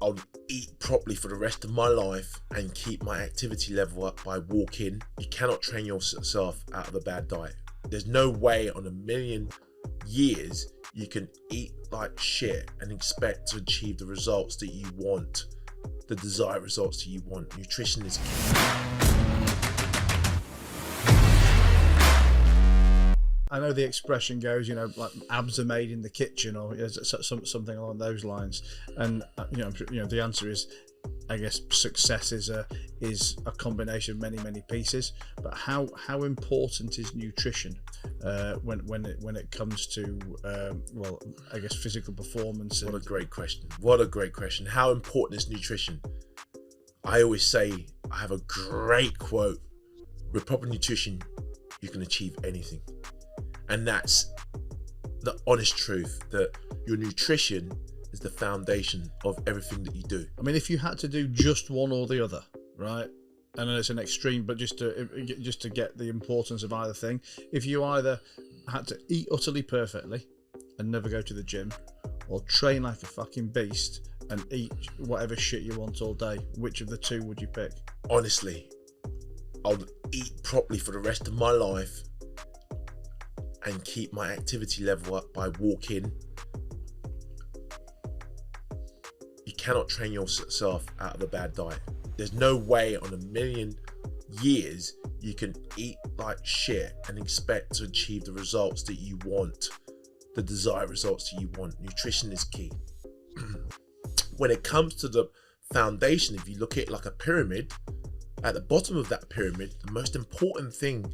I'll eat properly for the rest of my life and keep my activity level up by walking. You cannot train yourself out of a bad diet. There's no way on a million years you can eat like shit and expect to achieve the results that you want, the desired results that you want. Nutrition is key. I know the expression goes, like abs are made in the kitchen, or something along those lines. And the answer is, I guess, success is a combination of many pieces. But how important is nutrition when it comes to I guess physical performance? What a great question. What a great question. How important is nutrition? I always say, I have a great quote: with proper nutrition, you can achieve anything. And that's the honest truth, that your nutrition is the foundation of everything that you do. I mean, if you had to do just one or the other, right? I know it's an extreme, but just to get the importance of either thing, if you either had to eat utterly perfectly and never go to the gym, or train like a fucking beast and eat whatever shit you want all day, which of the two would you pick? Honestly, I'll eat properly for the rest of my life and keep my activity level up by walking. You cannot train yourself out of a bad diet. There's no way on a million years you can eat like shit and expect to achieve the results that you want, the desired results that you want. Nutrition is key. When it comes to the foundation, if you look at it like a pyramid, at the bottom of that pyramid, the most important thing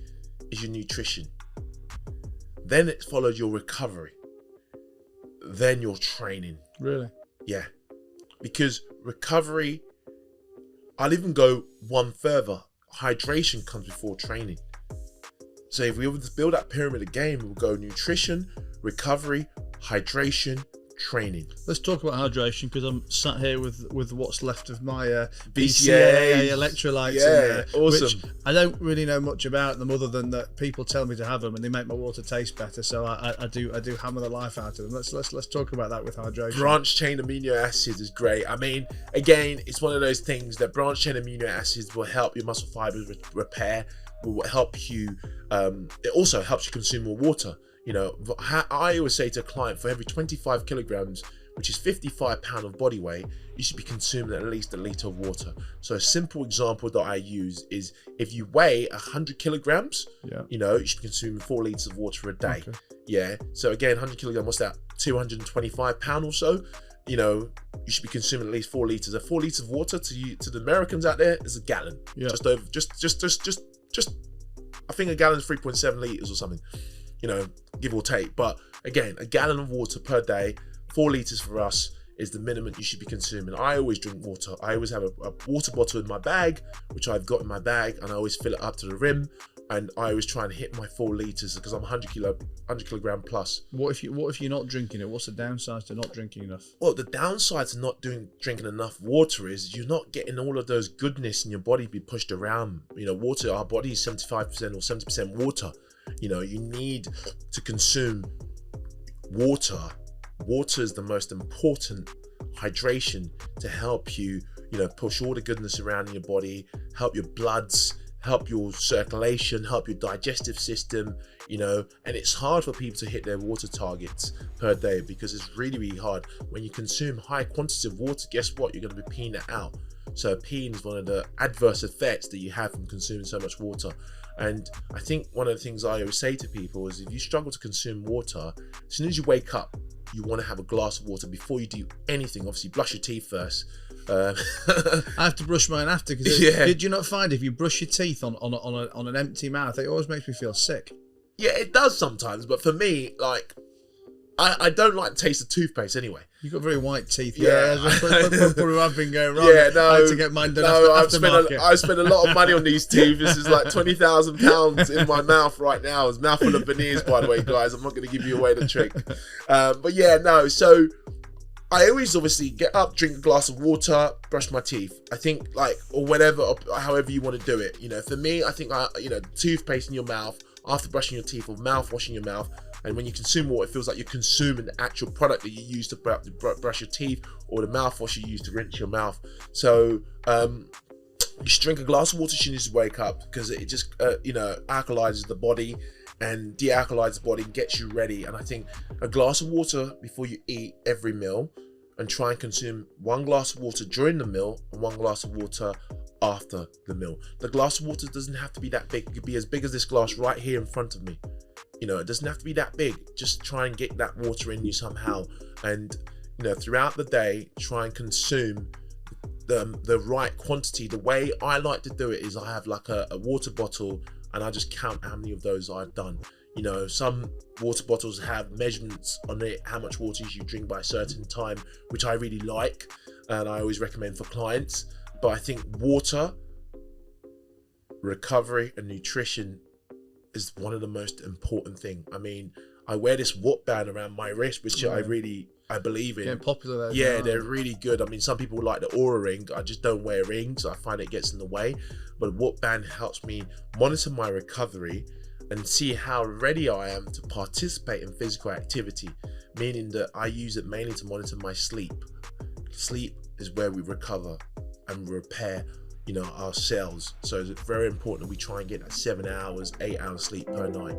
is your nutrition. Then it follows your recovery. Then your training. Really? Yeah. Because recovery, I'll even go one further. Hydration comes before training. So if we were to build that pyramid again, we'll go nutrition, recovery, hydration, training. Let's talk about hydration, because I'm sat here with what's left of my BCAA electrolytes. Yeah, awesome. Which I don't really know much about them, other than that people tell me to have them and they make my water taste better. So I do hammer the life out of them. Let's talk about that with hydration. Branch chain amino acids is great. I mean, again, it's one of those things that branch chain amino acids will help your muscle fibers repair, will help you. It also helps you consume more water. I always say to a client, for every 25 kilograms, which is 55 pounds of body weight, you should be consuming at least a litre of water. So a simple example that I use is, if you weigh 100 kilograms, you should be consuming 4 litres of water a day. Okay. Yeah. So again, 100 kilograms, what's that? 225 pounds or so. You should be consuming at least 4 litres. 4 litres of water to the Americans out there is a gallon. Yeah. Just over, I think a gallon is 3.7 litres or something. Give or take. But again, a gallon of water per day, 4 litres for us, is the minimum you should be consuming. I always drink water. I always have a water bottle in my bag, which I've got in my bag, and I always fill it up to the rim. And I always try and hit my 4 litres, because I'm 100 kilogram plus. What if you're not drinking it? What's the downside to not drinking enough? Well, the downside to not drinking enough water is you're not getting all of those goodness in your body be pushed around. Water, our body is 75% or 70% water. You need to consume water. Water is the most important hydration to help you, push all the goodness around in your body, help your bloods, help your circulation, help your digestive system, and it's hard for people to hit their water targets per day, because it's really, really hard. When you consume high quantities of water, guess what? You're going to be peeing it out. So peeing is one of the adverse effects that you have from consuming so much water. And I think one of the things I always say to people is, if you struggle to consume water, as soon as you wake up, you want to have a glass of water before you do anything. Obviously, brush your teeth first. I have to brush mine after, because did you not find if you brush your teeth on an empty mouth, it always makes me feel sick? Yeah, it does sometimes, but for me, I don't like the taste of toothpaste anyway. You've got very white teeth. Yeah, probably I've been going wrong. Yeah, no, I had to get mine done I spent a lot of money on these teeth. This is like £20,000 in my mouth right now. It's mouthful of veneers, by the way, guys. I'm not going to give you away the trick. But yeah, no. So I always obviously get up, drink a glass of water, brush my teeth. I think or whatever, or however you want to do it. For me, I think toothpaste in your mouth after brushing your teeth, or mouth washing your mouth, And when you consume water, it feels like you're consuming the actual product that you use to brush your teeth, or the mouthwash you use to rinse your mouth. So you should drink a glass of water as soon as you wake up, because it just alkalizes the body and de-alkalizes the body and gets you ready. And I think a glass of water before you eat every meal, and try and consume 1 glass of water during the meal and 1 glass of water after the meal. The glass of water doesn't have to be that big. It could be as big as this glass right here in front of me. It doesn't have to be that big. Just try and get that water in you somehow. And throughout the day, try and consume the right quantity. The way I like to do it is I have like a water bottle, and I just count how many of those I've done. Some water bottles have measurements on it, how much water you should drink by a certain time, which I really like, and I always recommend for clients. But I think water, recovery, and nutrition is one of the most important thing. I mean, I wear this watt band around my wrist, which I believe in. Getting popular there. Yeah, they're really good. I mean, some people like the Aura ring. I just don't wear rings. I find it gets in the way. But watt band helps me monitor my recovery and see how ready I am to participate in physical activity, meaning that I use it mainly to monitor my sleep. Sleep is where we recover and repair, our cells. So it's very important that we try and get that 7 hours, 8 hours sleep per night.